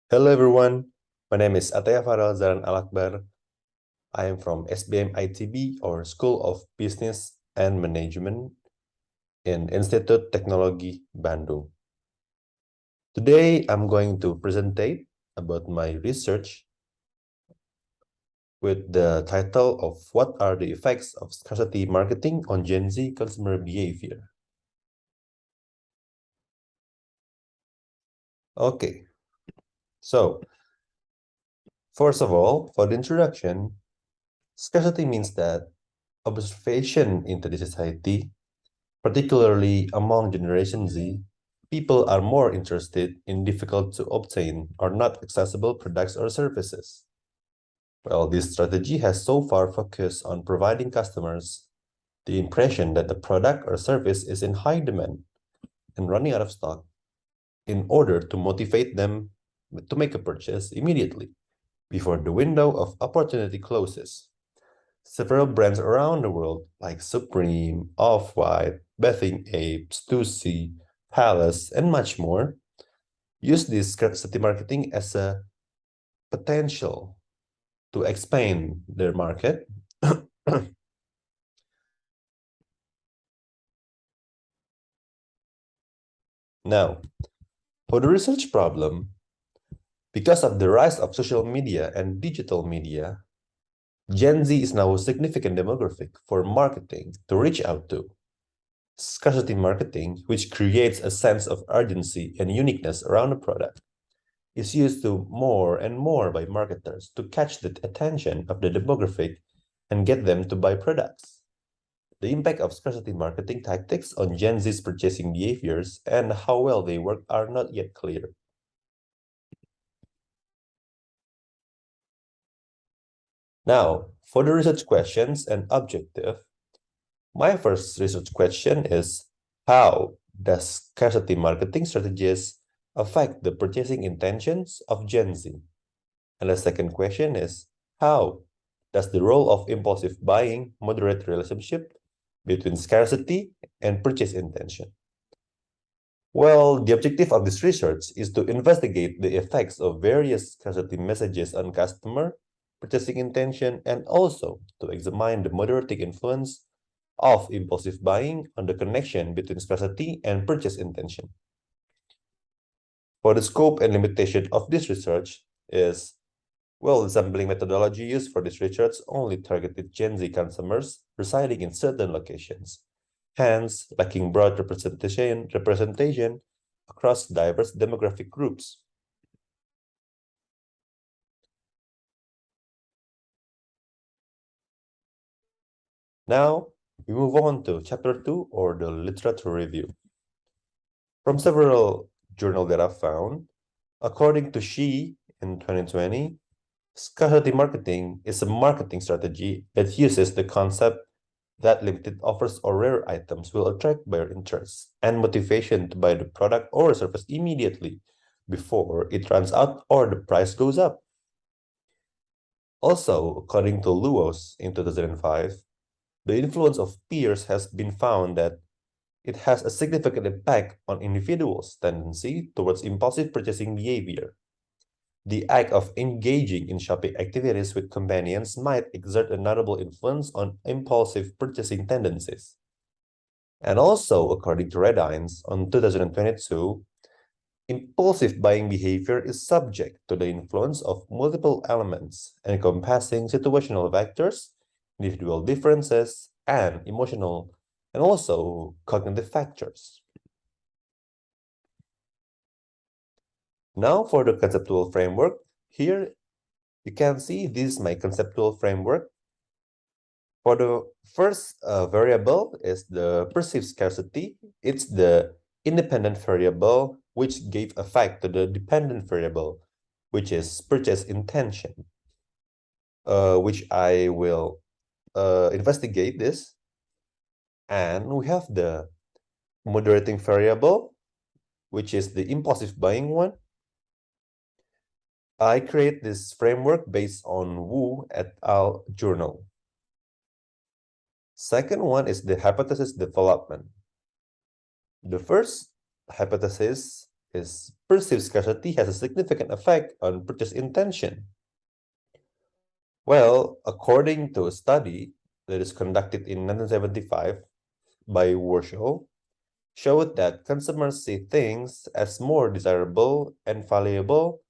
Hello everyone, my name is Athaya Farrel Zahran Akbar. I am from SBM ITB or School of Business and Management in Institut Teknologi Bandung. Today I'm going to presentate about my research with the title of What are the effects of scarcity marketing on Gen Z consumer behavior? Okay, so first of all, for the introduction, scarcity means that observation into the society, particularly among Generation Z, people are more interested in difficult to obtain or not accessible products or services. Well, this strategy has so far focused on providing customers the impression that the product or service is in high demand and running out of stock in order to motivate them to make a purchase immediately before the window of opportunity closes. Several brands around the world, like Supreme, Off-White, Bathing Ape, Stussy, Palace, and much more, use this scarcity marketing as a potential to expand their market. Now, for the research problem, because of the rise of social media and digital media, Gen Z is now a significant demographic for marketing to reach out to. Scarcity marketing, which creates a sense of urgency and uniqueness around a product, is used to more and more by marketers to catch the attention of the demographic and get them to buy products. The impact of scarcity marketing tactics on Gen Z's purchasing behaviors and how well they work are not yet clear. Now, for the research questions and objective, my first research question is, how does scarcity marketing strategies affect the purchasing intentions of Gen Z? And the second question is, how does the role of impulsive buying moderate the relationship between scarcity and purchase intention? Well, the objective of this research is to investigate the effects of various scarcity messages on customer purchasing intention and also to examine the moderating influence of impulsive buying on the connection between scarcity and purchase intention. For the scope and limitation of this research is, well, the sampling methodology used for this research only targeted Gen Z consumers residing in certain locations, hence lacking broad representation across diverse demographic groups. Now, we move on to Chapter 2, or the literature review. From several journals that I've found, according to Shi in 2020, scarcity marketing is a marketing strategy that uses the concept that limited offers or rare items will attract buyer interest and motivation to buy the product or service immediately before it runs out or the price goes up. Also, according to Luos in 2005, the influence of peers has been found that it has a significant impact on individuals' tendency towards impulsive purchasing behavior. The act of engaging in shopping activities with companions might exert a notable influence on impulsive purchasing tendencies. And also, according to Redines on 2022, impulsive buying behavior is subject to the influence of multiple elements encompassing situational factors, individual differences, and emotional and also cognitive factors. Now for the conceptual framework. Here you can see this is my conceptual framework. For the first variable is the perceived scarcity. It's the independent variable which gave effect to the dependent variable, which is purchase intention, which I will investigate this. And we have the moderating variable, which is the impulsive buying one. I create this framework based on Wu et al. Journal. Second one is the hypothesis development. The first hypothesis is perceived scarcity has a significant effect on purchase intention? Well, according to a study that is conducted in 1975 by Warshall, showed that consumers see things as more desirable and valuable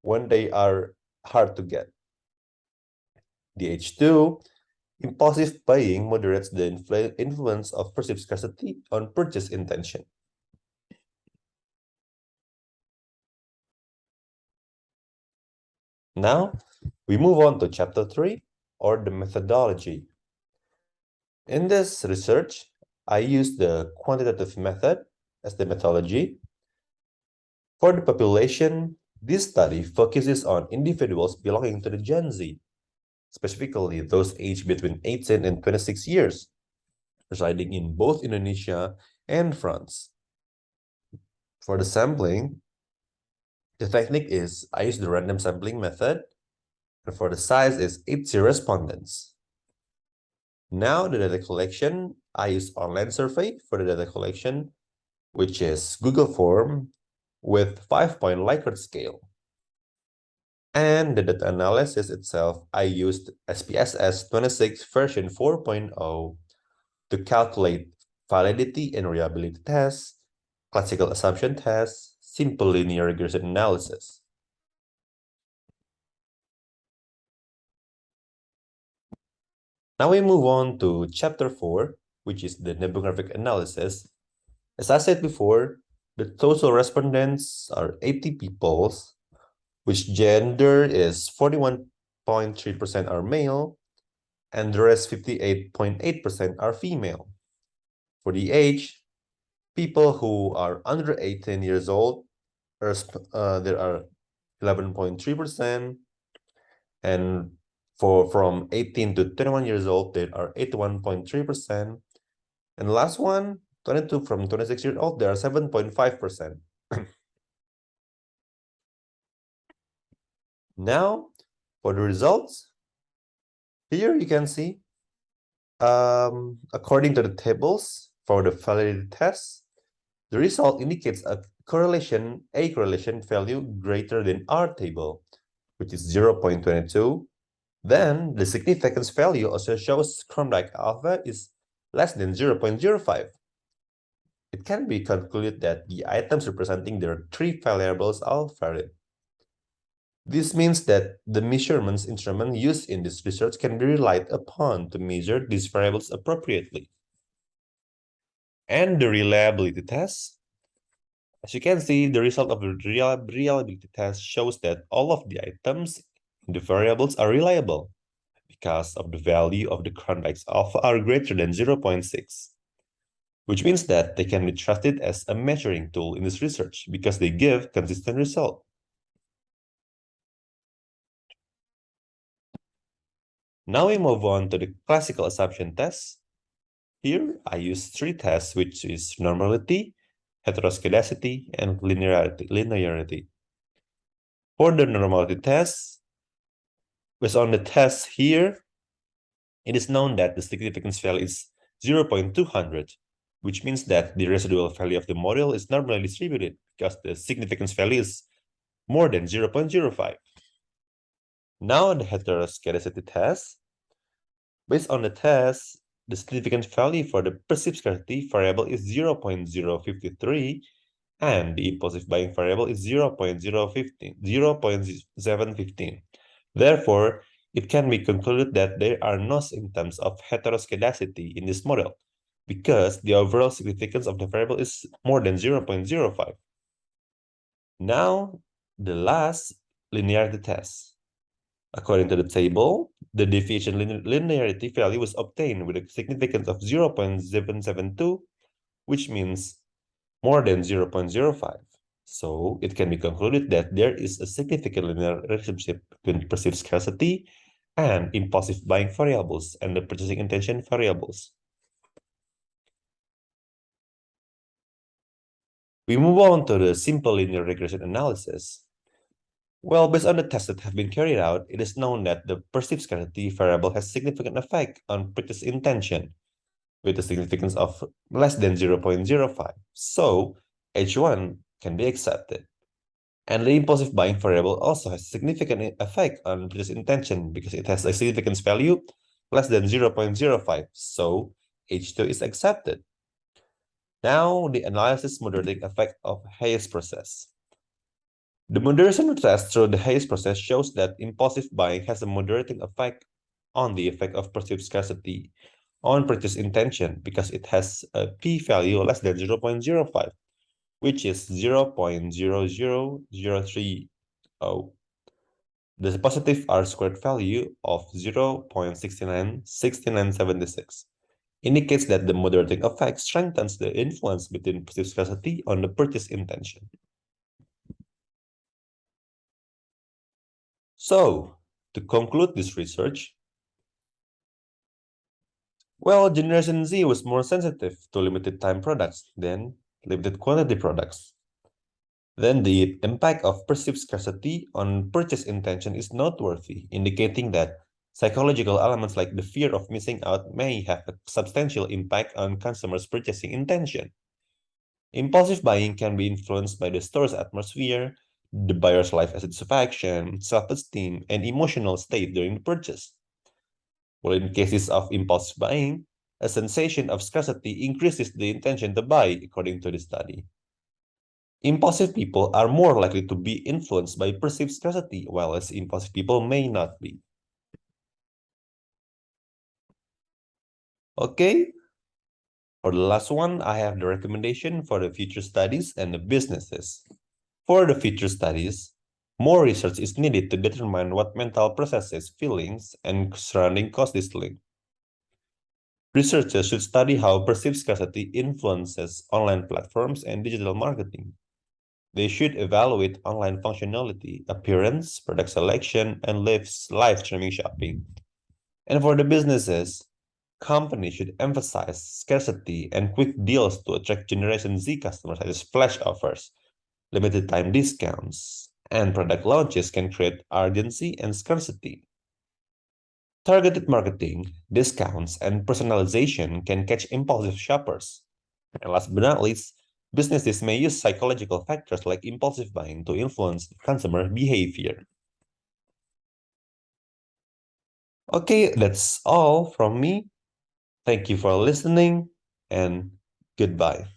when they are hard to get. The H2, impulsive buying moderates the influence of perceived scarcity on purchase intention. Now, we move on to chapter 3, or the methodology. In this research, I used the quantitative method as the methodology. For the population, this study focuses on individuals belonging to the Gen Z, specifically those aged between 18 and 26 years, residing in both Indonesia and France. For the sampling, the technique is I use the random sampling method, and for the size is 80 respondents. Now the data collection, I use online survey for the data collection, which is Google form with 5-point Likert scale. And the data analysis itself, I used SPSS 26 version 4.0 to calculate validity and reliability tests, classical assumption tests, simple linear regression analysis. Now we move on to chapter 4, which is the demographic analysis. As I said before, the total respondents are 80 people, which gender is 41.3% are male, and the rest 58.8% are female. For the age, people who are under 18 years old, there are 11.3%, and from 18 to 21 years old, there are 81.3%, and the last one, 22 from 26 years old, there are 7.5%. Now, for the results, here you can see, according to the tables for the validity tests, the result indicates a correlation value greater than our table, which is 0.22. Then the significance value also shows Klondike alpha is less than 0.05. It can be concluded that the items representing their three variables are valid. This means that the measurements instrument used in this research can be relied upon to measure these variables appropriately. And the reliability test. As you can see, the result of the reliability test shows that all of the items in the variables are reliable because of the value of the Klondike's alpha are greater than 0.6, which means that they can be trusted as a measuring tool in this research because they give consistent result. Now we move on to the classical assumption test. Here I use three tests, which is normality, heteroscedasticity, and linearity. For the normality test, based on the test here, it is known that the significance value is 0.200, which means that the residual value of the model is normally distributed because the significance value is more than 0.05. Now the heteroscedasticity test. Based on the test, the significance value for the perceived scarcity variable is 0.053, and the impulsive buying variable is 0.715. Therefore, it can be concluded that there are no symptoms of heteroscedasticity in this model because the overall significance of the variable is more than 0.05. Now, the last linearity test. According to the table, the deviation linearity value was obtained with a significance of 0.772, which means more than 0.05. So it can be concluded that there is a significant linear relationship between perceived scarcity and impulsive buying variables and the purchasing intention variables. We move on to the simple linear regression analysis. Well, based on the tests that have been carried out, it is known that the perceived scarcity variable has significant effect on purchase intention with a significance of less than 0.05. So H1 can be accepted. And the impulsive buying variable also has a significant effect on purchase intention because it has a significance value less than 0.05, so H2 is accepted. Now, the analysis moderating effect of Hayes process. The moderation test through the Hayes process shows that impulsive buying has a moderating effect on the effect of perceived scarcity on purchase intention because it has a p-value less than 0.05, which is 0.00030. The positive R-squared value of 0.696976 indicates that the moderating effect strengthens the influence between perceived scarcity on the purchase intention. So, to conclude this research, well, Generation Z was more sensitive to limited time products than limited quantity products. Then the impact of perceived scarcity on purchase intention is noteworthy, indicating that psychological elements like the fear of missing out may have a substantial impact on consumers' purchasing intention. Impulsive buying can be influenced by the store's atmosphere, the buyer's life satisfaction, self-esteem, and emotional state during the purchase. Well, in cases of impulsive buying, a sensation of scarcity increases the intention to buy, according to the study. Impulsive people are more likely to be influenced by perceived scarcity, while impulsive people may not be. Okay, for the last one, I have the recommendation for the future studies and the businesses. For the future studies, more research is needed to determine what mental processes, feelings, and surrounding cause this link. Researchers should study how perceived scarcity influences online platforms and digital marketing. They should evaluate online functionality, appearance, product selection, and live streaming shopping. And for the businesses, companies should emphasize scarcity and quick deals to attract Generation Z customers, such as flash offers, limited time discounts, and product launches can create urgency and scarcity. Targeted marketing, discounts, and personalization can catch impulsive shoppers. And last but not least, businesses may use psychological factors like impulsive buying to influence consumer behavior. Okay, that's all from me. Thank you for listening and goodbye.